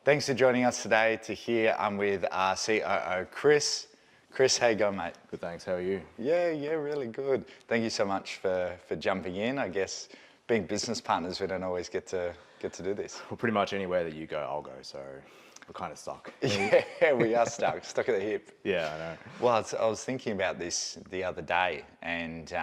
Thanks for joining us today to hear. I'm with our COO, Chris. Chris, how you going, mate? Good, thanks. How are you? Yeah, really good. Thank you so much for jumping in. I guess being business partners, we don't always get to do this. Well, pretty much anywhere that you go, I'll go. So we're kind of stuck. Yeah, we are stuck at the hip. Yeah, I know. Well, I was thinking about this the other day, and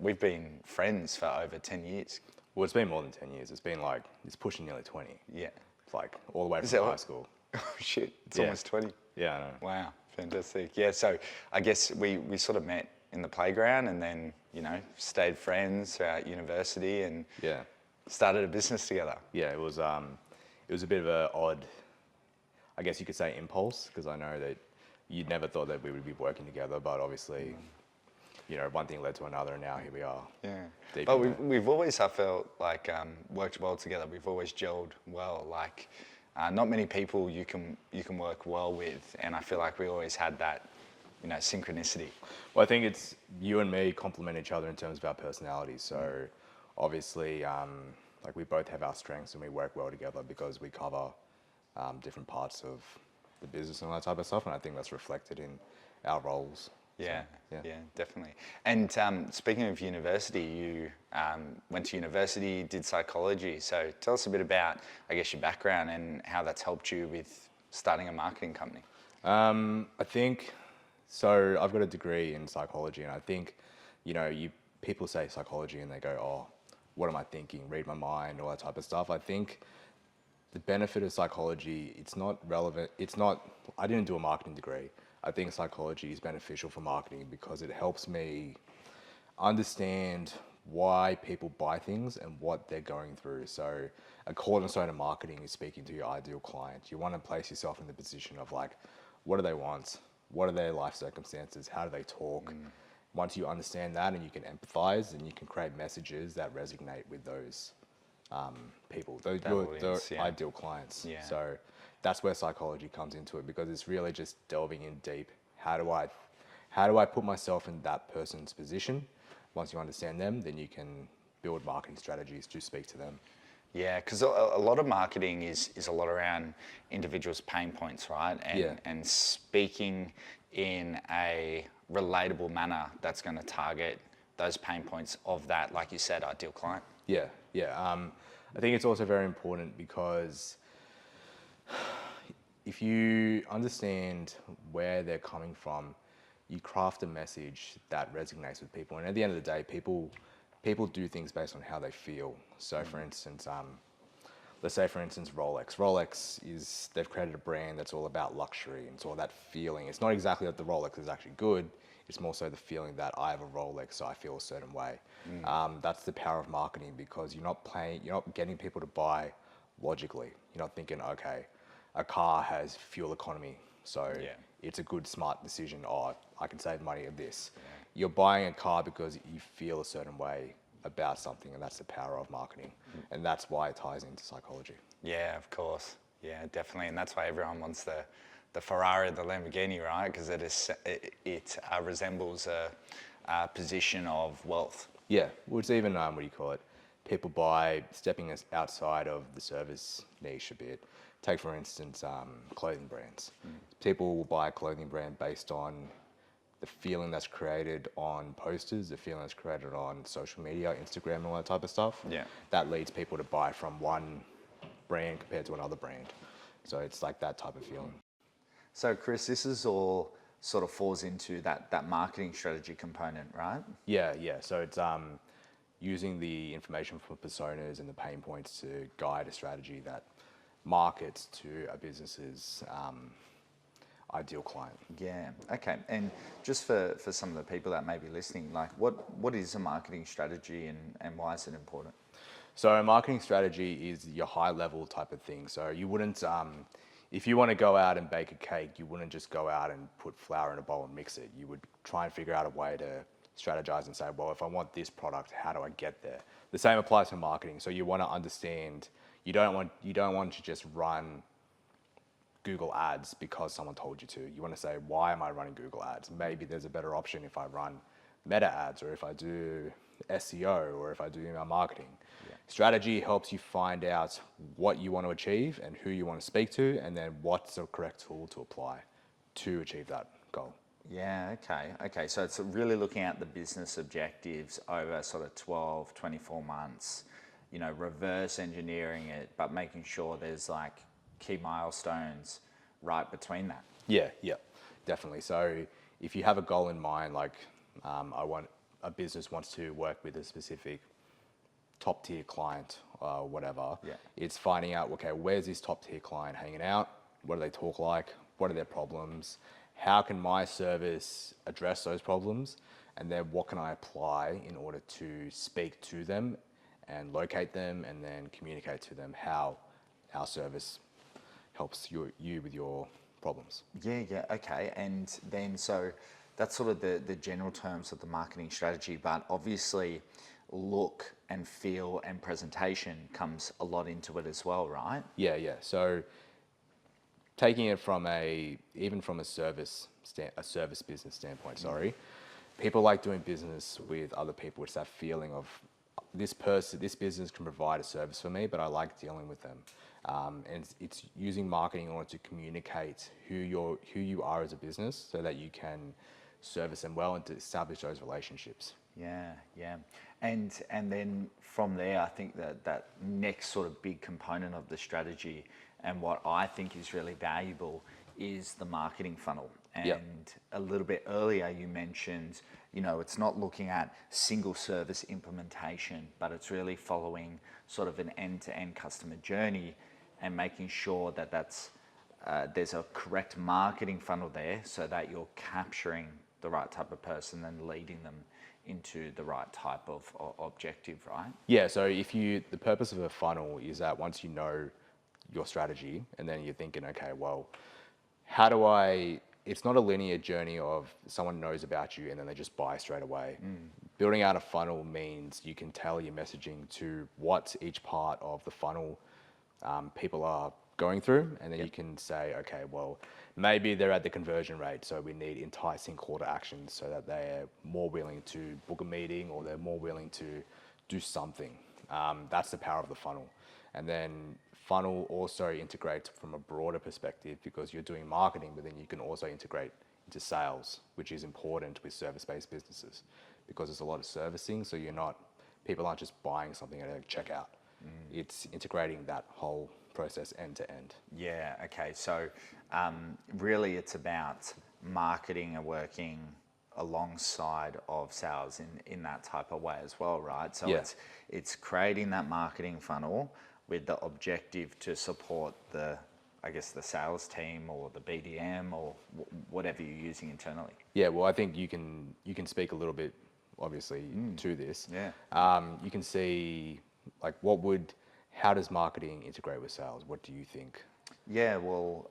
we've been friends for over 10 years. Well, it's been more than 10 years. It's pushing nearly 20. Yeah. It's like all the way Is from that high what- school. Oh shit, it's Yeah. almost 20. Yeah, I know. Wow, fantastic. Yeah, so I guess we sort of met in the playground and then, stayed friends throughout university and Yeah. started a business together. Yeah, it was a bit of a odd, I guess you could say, impulse, because I know that you'd never thought that we would be working together, but obviously, one thing led to another, and now here we are. Yeah. Deep But in we've always, I felt like, worked well together. We've always gelled well. Like, not many people you can work well with, and I feel like we always had that, synchronicity. Well, I think it's you and me complement each other in terms of our personalities. So obviously, like we both have our strengths and we work well together because we cover different parts of the business and all that type of stuff. And I think that's reflected in our roles. Yeah, So, yeah, definitely. And speaking of university, you went to university, did psychology. So tell us a bit about, I guess, your background and how that's helped you with starting a marketing company. I think, so I've got a degree in psychology, and I think, people say psychology and they go, oh, what am I thinking? Read my mind, all that type of stuff. I think the benefit of psychology, it's not relevant. I didn't do a marketing degree. I think psychology is beneficial for marketing because it helps me understand why people buy things and what they're going through. So a cornerstone of marketing is speaking to your ideal client. You want to place yourself in the position of like, what do they want? What are their life circumstances? How do they talk? Once you understand that and you can empathize, then you can create messages that resonate with those people, your ideal clients. Yeah. So that's where psychology comes into it, because it's really just delving in deep. How do I put myself in that person's position? Once you understand them, then you can build marketing strategies to speak to them. Yeah, because a lot of marketing is a lot around individuals' pain points, right? And speaking in a relatable manner that's going to target those pain points of that, like you said, ideal client. Yeah. I think it's also very important because if you understand where they're coming from, you craft a message that resonates with people. And at the end of the day, people do things based on how they feel. So for instance, let's say for instance, Rolex. They've created a brand that's all about luxury and it's all that feeling. It's not exactly that the Rolex is actually good. It's more so the feeling that I have a Rolex, so I feel a certain way. That's the power of marketing, because you're not getting people to buy logically. You're not thinking, okay, a car has fuel economy, so it's a good, smart decision. Oh, I can save money of this. Yeah. You're buying a car because you feel a certain way about something, and that's the power of marketing. And that's why it ties into psychology. Yeah, of course. Yeah, definitely. And that's why everyone wants the Ferrari, the Lamborghini, right? Because it resembles a position of wealth. Yeah, well, it's even, what do you call it? People buy, stepping outside of the service niche a bit. Take, for instance, clothing brands. People will buy a clothing brand based on the feeling that's created on posters, the feeling that's created on social media, Instagram, and all that type of stuff. Yeah. That leads people to buy from one brand compared to another brand. So it's like that type of feeling. So, Chris, this is all sort of falls into that marketing strategy component, right? Yeah. So it's using the information from personas and the pain points to guide a strategy that markets to a business's ideal client. Yeah. Okay. And just for some of the people that may be listening, like what is a marketing strategy and why is it important? So a marketing strategy is your high level type of thing. So you wouldn't, if you want to go out and bake a cake, you wouldn't just go out and put flour in a bowl and mix it. You would try and figure out a way to strategize and say, well, if I want this product, how do I get there? The same applies to marketing. So you want to understand, you don't want to just run Google ads because someone told you to. You want to say, why am I running Google ads? Maybe there's a better option if I run Meta ads, or if I do SEO or if I do email marketing. Strategy helps you find out what you want to achieve and who you want to speak to, and then what's the correct tool to apply to achieve that goal. Yeah, okay. So it's really looking at the business objectives over sort of 12, 24 months, reverse engineering it, but making sure there's like key milestones right between that. Yeah, definitely. So if you have a goal in mind, like a business wants to work with a specific top tier client, whatever, it's finding out, okay, where's this top tier client hanging out? What do they talk like? What are their problems? How can my service address those problems? And then what can I apply in order to speak to them and locate them and then communicate to them how our service helps you with your problems. Yeah, okay. And then so that's sort of the general terms of the marketing strategy, but obviously look and feel and presentation comes a lot into it as well, right? Yeah. So taking it from even from a service business standpoint, people like doing business with other people. It's that feeling of this business can provide a service for me, but I like dealing with them. And it's using marketing in order to communicate who you are as a business, so that you can service them well and to establish those relationships. Yeah. And then from there, I think that next sort of big component of the strategy, and what I think is really valuable, is the marketing funnel. And a little bit earlier you mentioned, it's not looking at single service implementation, but it's really following sort of an end-to-end customer journey and making sure that there's a correct marketing funnel there, so that you're capturing the right type of person and leading them into the right type of objective, right? Yeah, so the purpose of a funnel is that once you know your strategy, and then you're thinking, okay, well, it's not a linear journey of someone knows about you and then they just buy straight away. Building out a funnel means you can tailor your messaging to what each part of the funnel people are going through, and then you can say, okay, well, maybe they're at the conversion rate, so we need enticing call to actions so that they're more willing to book a meeting or they're more willing to do something. That's the power of the funnel. And then funnel also integrates from a broader perspective, because you're doing marketing, but then you can also integrate into sales, which is important with service-based businesses, because there's a lot of servicing, so people aren't just buying something at a checkout. It's integrating that whole process end to end. Yeah, okay. So really it's about marketing and working alongside of sales in that type of way as well, right? So it's creating that marketing funnel with the objective to support the sales team or the BDM or whatever you're using internally. Yeah, well, I think you can speak a little bit, obviously, to this. Yeah. You can see, like, how does marketing integrate with sales? What do you think? Yeah, well,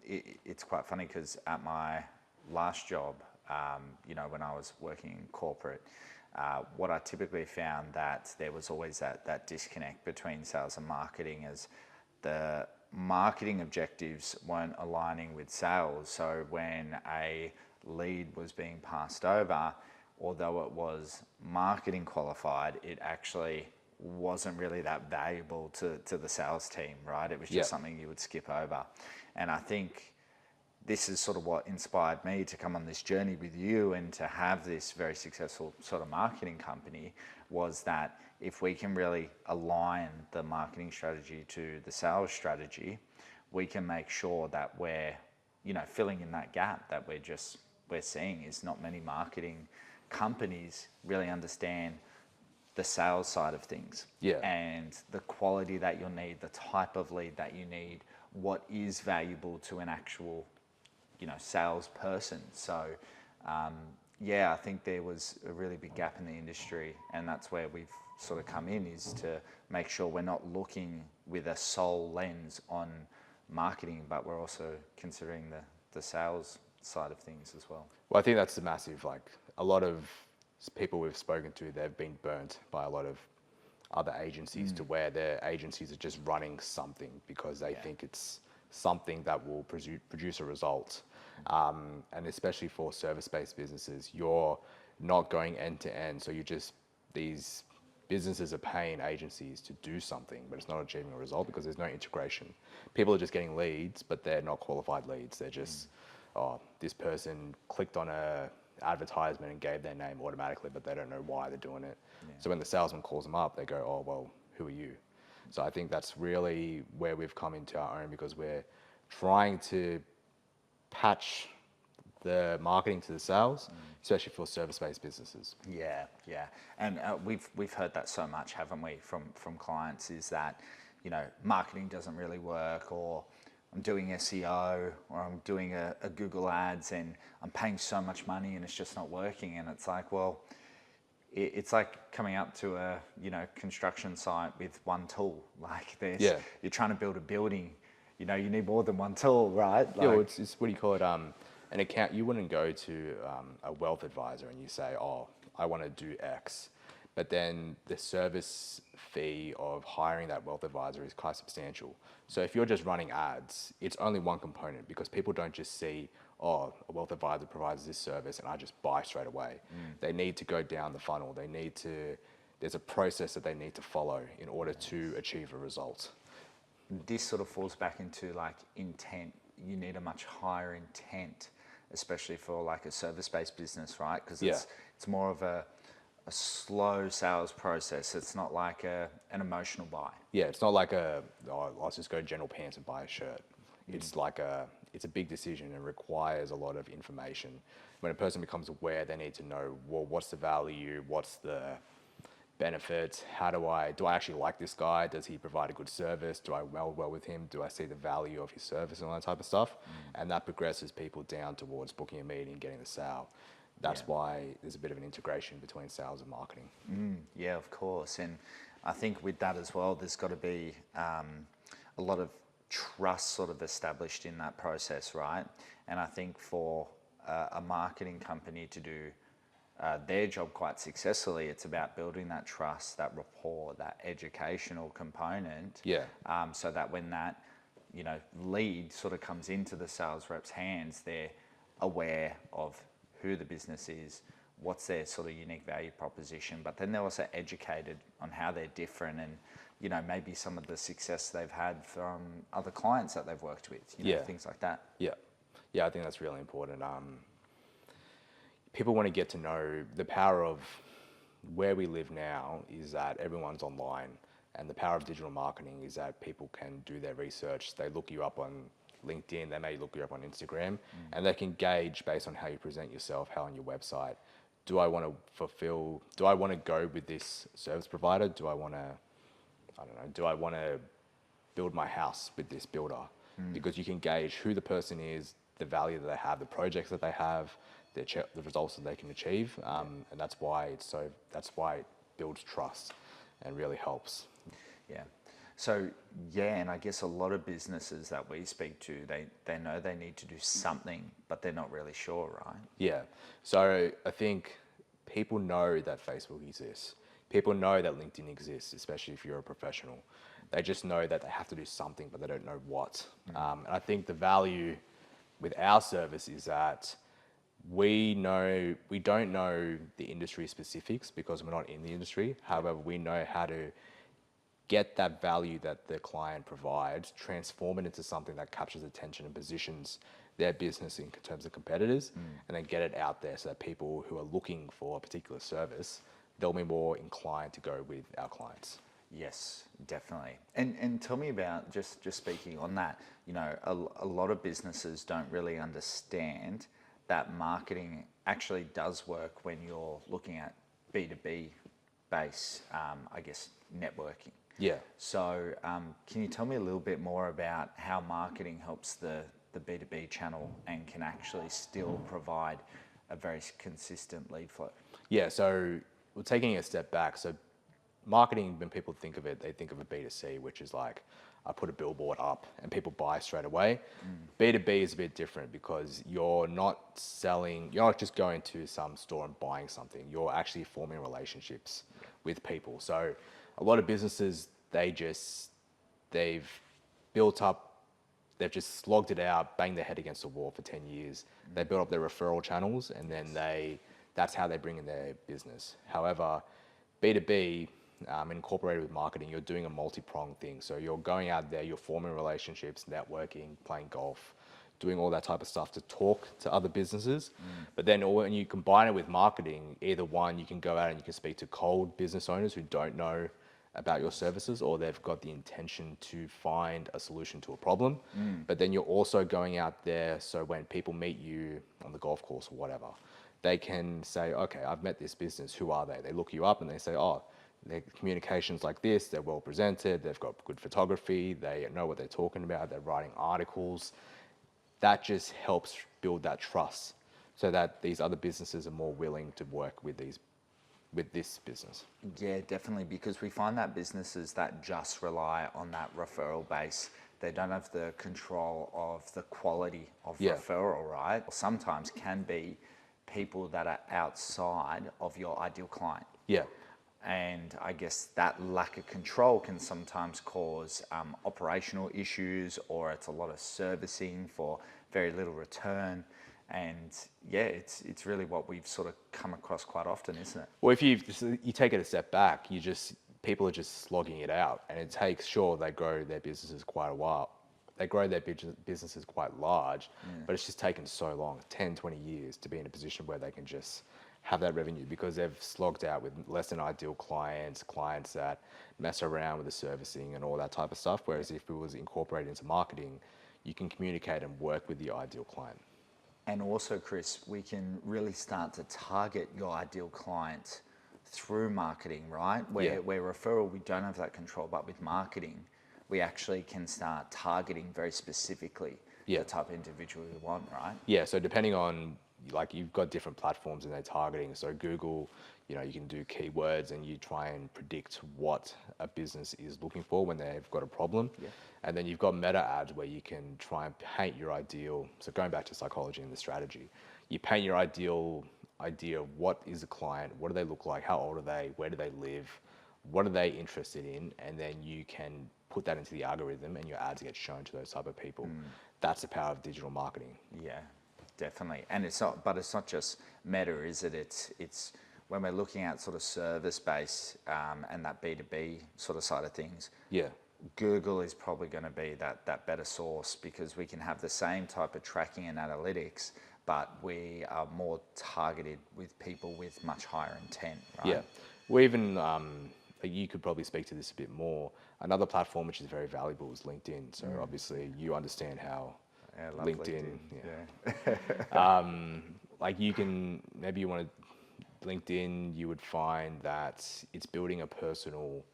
it's quite funny because at my last job, when I was working in corporate, what I typically found that there was always that disconnect between sales and marketing, as the marketing objectives weren't aligning with sales. So when a lead was being passed over, although it was marketing qualified, it actually wasn't really that valuable to the sales team, right? It was just something you would skip over. And I think this is sort of what inspired me to come on this journey with you and to have this very successful sort of marketing company, was that if we can really align the marketing strategy to the sales strategy, we can make sure that we're, filling in that gap that we're seeing is not many marketing companies really understand the sales side of things, and the quality that you'll need, the type of lead that you need, what is valuable to an actual, salesperson. So, I think there was a really big gap in the industry, and that's where we've sort of come in, is to make sure we're not looking with a sole lens on marketing, but we're also considering the sales side of things as well. Well, I think that's the massive, a lot of people we've spoken to, they've been burnt by a lot of other agencies to where their agencies are just running something because they think it's something that will produce a result. And especially for service-based businesses, you're not going end to end. So you're just these businesses are paying agencies to do something, but it's not achieving a result because there's no integration. People are just getting leads, but they're not qualified leads. They're just, oh, this person clicked on a advertisement and gave their name automatically, but they don't know why they're doing it. Yeah. So when the salesman calls them up, they go, oh, well, who are you? So I think that's really where we've come into our own, because we're trying to patch the marketing to the sales, especially for service-based businesses. Yeah, yeah, and we've heard that so much, haven't we, from clients, is that, you know, marketing doesn't really work, or I'm doing SEO, or I'm doing a Google ads and I'm paying so much money and it's just not working. And it's like, well, it's like coming up to a, you know, construction site with one tool. Like this, you're trying to build a building, you know, you need more than one tool, right? Like, yeah, well, it's what do you call it? An account. You wouldn't go to a wealth advisor and you say, oh, I want to do X, but then the service fee of hiring that wealth advisor is quite substantial. So if you're just running ads, it's only one component, because people don't just see, oh, a wealth advisor provides this service and I just buy straight away. They need to go down the funnel. There's a process that they need to follow in order to achieve a result. This sort of falls back into like intent. You need a much higher intent, especially for like a service-based business, right? Because it's more of a slow sales process. It's not like an emotional buy. Yeah, it's not like let's just go general pants and buy a shirt. It's like it's a big decision and requires a lot of information. When a person becomes aware, they need to know, well, what's the value? What's the benefits? Do I actually like this guy? Does he provide a good service? Do I meld well with him? Do I see the value of his service and all that type of stuff? And that progresses people down towards booking a meeting, getting the sale. That's why there's a bit of an integration between sales and marketing. Yeah, of course. And I think with that as well, there's got to be a lot of trust sort of established in that process, right? And I think for a marketing company to do their job quite successfully, it's about building that trust, that rapport, that educational component. Yeah. So that when that, you know, lead sort of comes into the sales rep's hands, they're aware of who the business is, what's their sort of unique value proposition, but then they're also educated on how they're different and, you know, maybe some of the success they've had from other clients that they've worked with, you know, things like that. Yeah. Yeah, I think that's really important. People want to get to know the power of where we live now is that everyone's online, and the power of digital marketing is that people can do their research. They look you up on LinkedIn, they may look you up on Instagram, and they can gauge based on how you present yourself, how on your website. Do I want to go with this service provider? Do I want to build my house with this builder? Because you can gauge who the person is, the value that they have, the projects that they have, the results that they can achieve, and that's why it builds trust and really helps. Yeah. So and I guess a lot of businesses that we speak to, they know they need to do something, but they're not really sure, right? Yeah. So I think people know that Facebook exists. People know that LinkedIn exists, especially if you're a professional. They just know that they have to do something, but they don't know what. And I think the value with our service is that we don't know the industry specifics because we're not in the industry. However, we know how to get that value that the client provides, transform it into something that captures attention and positions their business in terms of competitors, and then get it out there so that people who are looking for a particular service, they'll be more inclined to go with our clients. Yes, definitely. And tell me about, just speaking on that, you know, a lot of businesses don't really understand that marketing actually does work when you're looking at B2B base, I guess, networking. Yeah. So can you tell me a little bit more about how marketing helps the B2B channel and can actually still provide a very consistent lead flow? Yeah, so we're taking a step back. So marketing, when people think of it, they think of a B2C, which is like, I put a billboard up and people buy straight away. B2B is a bit different because you're not just going to some store and buying something. You're actually forming relationships with people. So a lot of businesses, they've just slogged it out, banged their head against the wall for 10 years. They built up their referral channels and then that's how they bring in their business. However, B2B, incorporated with marketing, you're doing a multi-pronged thing. So you're going out there, you're forming relationships, networking, playing golf, doing all that type of stuff to talk to other businesses. But then when you combine it with marketing, either one, you can go out and you can speak to cold business owners who don't know about your services, or they've got the intention to find a solution to a problem. But then you're also going out there, so when people meet you on the golf course or whatever, they can say, okay, I've met this business, who are they? They look you up and they say, oh, their communications like this, they're well presented, they've got good photography, they know what they're talking about, they're writing articles. That just helps build that trust so that these other businesses are more willing to work with this business. Yeah, definitely, because we find that businesses that just rely on that referral base, they don't have the control of the quality of referral, right? Sometimes can be people that are outside of your ideal client. Yeah. And I guess that lack of control can sometimes cause operational issues, or it's a lot of servicing for very little return. And yeah, it's really what we've sort of come across quite often, isn't it? Well, if you take it a step back, people are just slogging it out, and it takes, sure, they grow their businesses quite a while. They grow their businesses quite large, but it's just taken so long, 10, 20 years, to be in a position where they can just have that revenue, because they've slogged out with less than ideal clients that mess around with the servicing and all that type of stuff. Whereas if it was incorporated into marketing, you can communicate and work with the ideal client. And also, Chris, we can really start to target your ideal client through marketing, right? Where referral, we don't have that control, but with marketing, we actually can start targeting very specifically the type of individual we want, right? Yeah, so depending on, like, you've got different platforms and they're targeting. So Google, you can do keywords and you try and predict what a business is looking for when they've got a problem. And then you've got meta ads where you can try and paint your ideal. So going back to psychology and the strategy, you paint your ideal idea of what is a client, what do they look like, how old are they, where do they live, what are they interested in, and then you can put that into the algorithm and your ads get shown to those type of people. That's the power of digital marketing. Yeah, definitely. And it's not just meta, is it? It's when we're looking at sort of service based and that B2B sort of side of things. Yeah. Google is probably going to be that better source, because we can have the same type of tracking and analytics, but we are more targeted with people with much higher intent, right? Yeah. Well, even you could probably speak to this a bit more. Another platform which is very valuable is LinkedIn. So obviously you understand how LinkedIn. Like you can, maybe you want to, LinkedIn, you would find that it's building a professional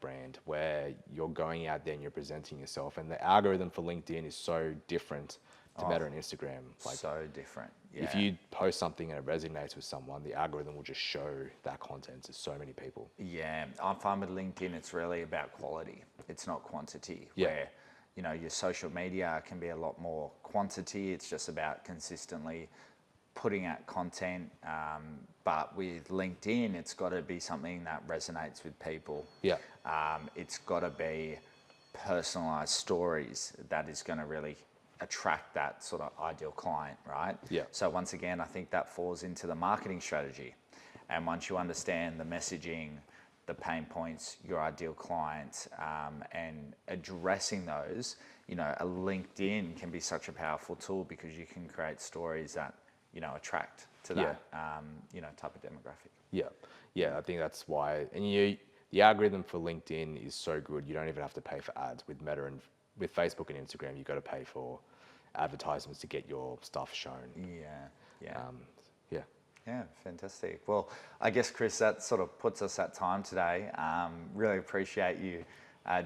brand where you're going out there and you're presenting yourself, and the algorithm for LinkedIn is so different to Meta and Instagram. Like, so different. Yeah. If you post something and it resonates with someone, the algorithm will just show that content to so many people. Yeah, I find with LinkedIn, it's really about quality. It's not quantity. Yeah. Where, your social media can be a lot more quantity. It's just about consistently putting out content. But with LinkedIn, it's got to be something that resonates with people. Yeah. It's got to be personalized stories that is going to really attract that sort of ideal client, right? Yeah. So once again, I think that falls into the marketing strategy. And once you understand the messaging, the pain points, your ideal client, and addressing those, a LinkedIn can be such a powerful tool, because you can create stories that, attract to that, type of demographic. Yeah. Yeah, I think that's why. And the algorithm for LinkedIn is so good, you don't even have to pay for ads. With Meta and with Facebook and Instagram, you've got to pay for advertisements to get your stuff shown. Yeah, fantastic. Well, I guess, Chris, that sort of puts us at time today. Really appreciate you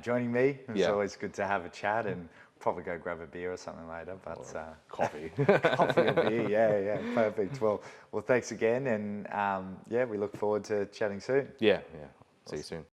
joining me. It's always good to have a chat, and probably go grab a beer or something later. But coffee. Coffee or beer, yeah, perfect. Well, thanks again, and we look forward to chatting soon. Yeah. See you soon.